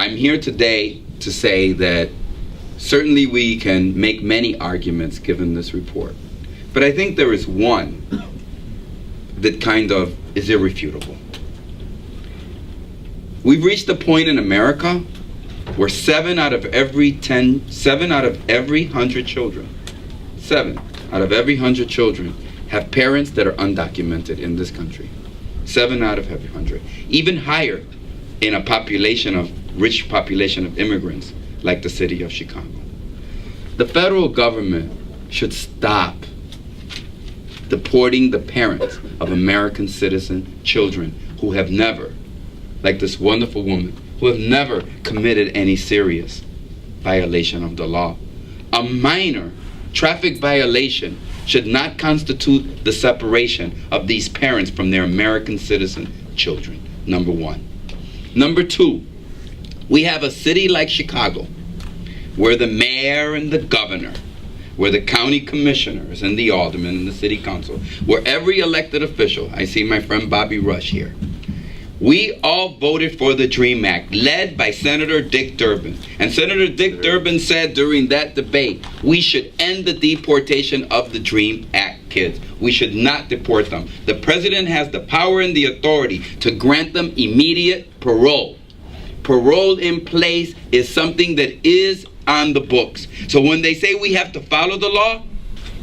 I'm here today to say that certainly we can make many arguments given this report, but I think there is one that kind of is irrefutable. We've reached a point in America where 7 out of every 100 children, 7 out of every 100 children have parents that are undocumented in this country. 7 out of every 100. Even higher in a rich population of immigrants like the city of Chicago. The federal government should stop deporting the parents of American citizen children who have never, like this wonderful woman, who have never committed any serious violation of the law. A minor traffic violation should not constitute the separation of these parents from their American citizen children, number one. Number two, we have a city like Chicago where the mayor and the governor, where the county commissioners and the aldermen and the city council, where every elected official, I see my friend Bobby Rush here, we all voted for the DREAM Act, led by Senator Dick Durbin. And Senator Dick Durbin said during that debate, we should end the deportation of the DREAM Act kids. We should not deport them. The president has the power and the authority to grant them immediate parole. Parole in place is something that is on the books. So when they say we have to follow the law,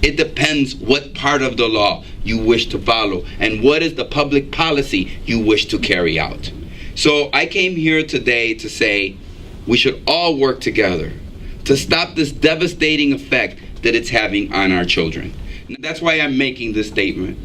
it depends what part of the law you wish to follow and what is the public policy you wish to carry out. So I came here today to say we should all work together to stop this devastating effect that it's having on our children. That's why I'm making this statement.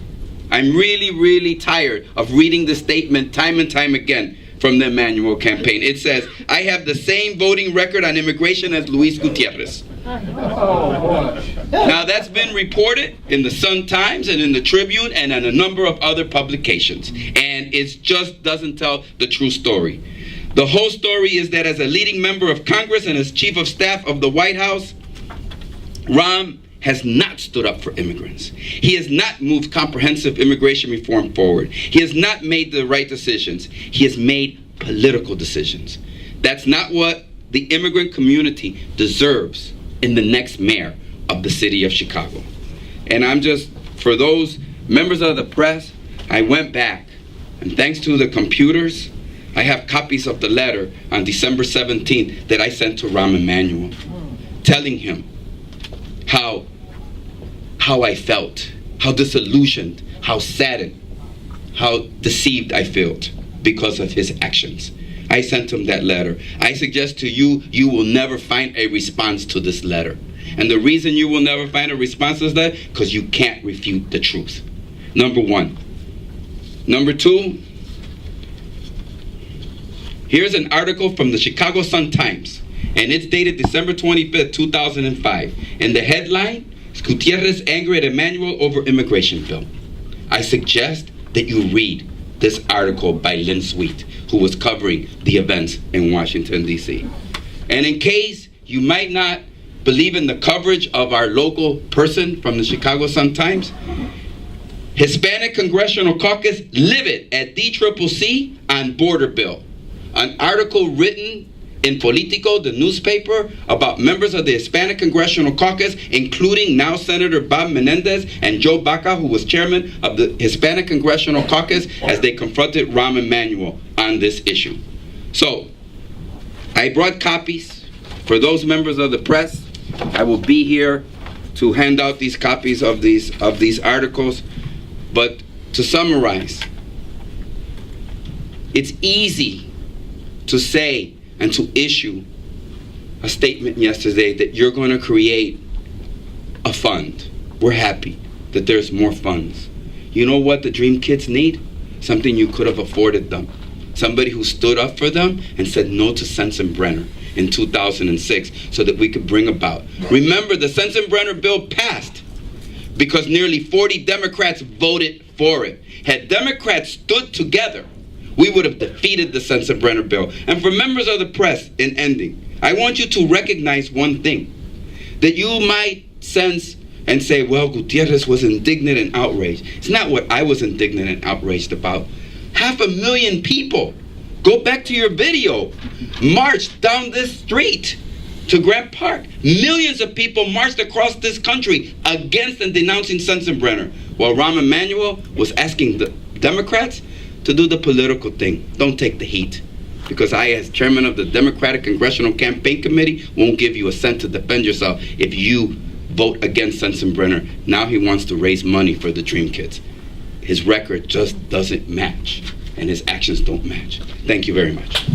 I'm really, really tired of reading this statement time and time again from the Emanuel campaign. It says, I have the same voting record on immigration as Luis Gutierrez. Now that's been reported in the Sun-Times and in the Tribune and in a number of other publications. And it just doesn't tell the true story. The whole story is that as a leading member of Congress and as chief of staff of the White House, Rahm has not stood up for immigrants. He has not moved comprehensive immigration reform forward. He has not made the right decisions. He has made political decisions. That's not what the immigrant community deserves in the next mayor of the city of Chicago. And I'm just, for those members of the press, I went back, and thanks to the computers, I have copies of the letter on December 17th that I sent to Rahm Emanuel, telling him how I felt, how disillusioned, how saddened, how deceived I felt because of his actions. I sent him that letter. I suggest to you, you will never find a response to this letter. And the reason you will never find a response to that, because you can't refute the truth. Number one. Number two, here's an article from the Chicago Sun-Times, and it's dated December 25th, 2005. And the headline is Gutierrez angry at Emanuel over immigration bill. I suggest that you read this article by Lynn Sweet, who was covering the events in Washington, D.C. And in case you might not believe in the coverage of our local person from the Chicago Sun-Times, Hispanic Congressional Caucus livid at DCCC on border bill. An article written in Politico, the newspaper, about members of the Hispanic Congressional Caucus, including now Senator Bob Menendez and Joe Baca, who was chairman of the Hispanic Congressional Caucus, as they confronted Rahm Emanuel on this issue. So, I brought copies for those members of the press. I will be here to hand out these copies of these articles. But to summarize, it's easy to say and to issue a statement yesterday that you're going to create a fund. We're happy that there's more funds. You know what the Dream Kids need? Something you could have afforded them. Somebody who stood up for them and said no to Sensenbrenner in 2006 so that we could bring about. Remember, the Sensenbrenner bill passed because nearly 40 Democrats voted for it. Had Democrats stood together, we would have defeated the Sensenbrenner bill. And for members of the press, in ending, I want you to recognize one thing, that you might sense and say, well, Gutierrez was indignant and outraged. It's not what I was indignant and outraged about. 500,000 people Go back to your video. March down this street to Grant Park. Millions of people marched across this country against and denouncing Sensenbrenner, while Rahm Emanuel was asking the Democrats to do the political thing. Don't take the heat. Because I, as chairman of the Democratic Congressional Campaign Committee, won't give you a cent to defend yourself if you vote against Sensenbrenner. Now he wants to raise money for the Dream Kids. His record just doesn't match, and his actions don't match. Thank you very much.